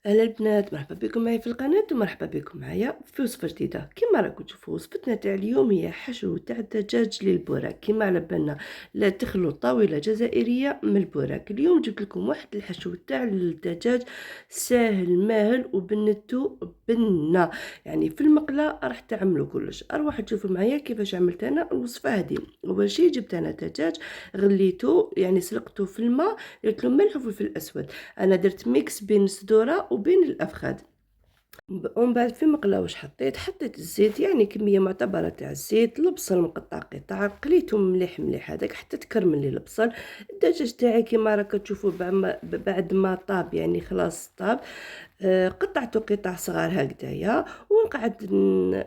أهلا البنات، مرحبا بكم معايا في القناة ومرحبا بكم معايا في وصفة جديدة. كما راكم تشوفوا وصفتنا تاع اليوم هي حشو تاع الدجاج للبوراك. كما على بالنا لا تخلو طاولة جزائرية من البوراك. اليوم جبت لكم واحد الحشو تاع الدجاج ساهل ماهل وبنتو بنة، يعني في المقلة راح تعملوا كلش. اروح تشوفوا معايا كيفاش عملت انا الوصفة هذه. اول شيء جبت انا دجاج غليته، يعني سلقته في الماء، درت له ملح وفلفل اسود. انا درت ميكس بين الصدوره وبين الافخاذ. ومن بعد في مقله واش حطيت الزيت، يعني كميه معتبره تاع الزيت، البصل مقطع قطع قليتهم مليح مليح هذاك حتى تكرمل لي البصل. الدجاج تاعي كيما راك تشوفوا بعد ما طاب، يعني خلاص طاب، قطعته قطع صغار هكذايا، ونقعد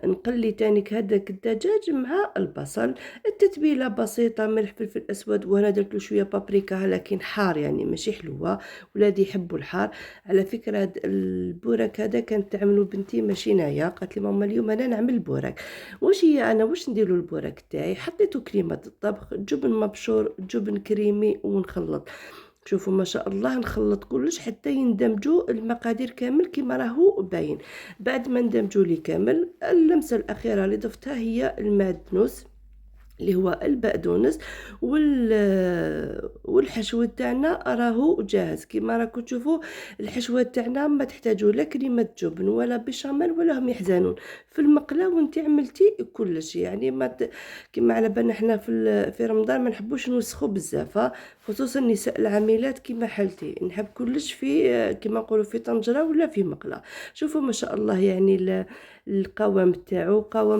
نقلي تانيك هذاك الدجاج مع البصل. التتبيله بسيطه، ملح فلفل اسود، وانا درت له شويه بابريكا لكن حار يعني ماشي حلوه، ولادي يحبوا الحار. على فكره هاد البوراك هذا كانت تعملوا بنتي ماشي نايا، قالت لي ماما اليوم انا نعمل البوراك. واش هي انا واش نديروا البوراك تاعي؟ حطيته كريمه الطبخ، جبن مبشور، جبن كريمي، ونخلط. شوفوا ما شاء الله نخلط كلش حتى يندمجوا المقادير كامل كما راهو باين. بعد ما ندمجوا لي كامل، اللمسه الاخيره اللي ضفتها هي المعدنوس اللي هو البقدونس. والحشو تاعنا راهو جاهز. كما راكم تشوفوا الحشوه تاعنا ما تحتاجوا لا كريمه جبن ولا بيشاميل ولا هم يحزنون. في المقله وانت عملتي كلش، يعني كما على بالنا احنا في رمضان ما نحبوش نوسخوا بزاف، خصوصا النساء العاملات كما حالتي، نحب كلش في كما نقولوا في طنجره ولا في مقله. شوفوا ما شاء الله، يعني القوام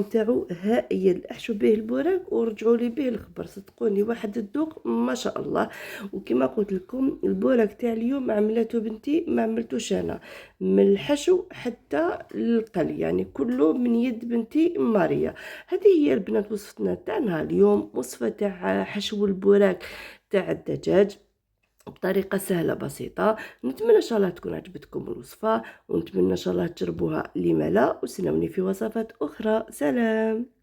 تاعو هائل. احشوا به البوراك ورجعوا لي به الخبر، صدقوني واحد الذوق ما شاء الله. وكما قلت لكم البوراك تاع اليوم عملته بنتي، ما عملتوش انا، من الحشو حتى القلي، يعني كله من يد بنتي ماريا. هذه هي البنات وصفتنا تاعنا اليوم، وصفه تاع حشو البوراك تاع الدجاج بطريقة سهلة بسيطة. نتمنى ان شاء الله تكون عجبتكم الوصفة، ونتمنى ان شاء الله تجربوها، لما لا. وسنوني في وصفات اخرى. سلام.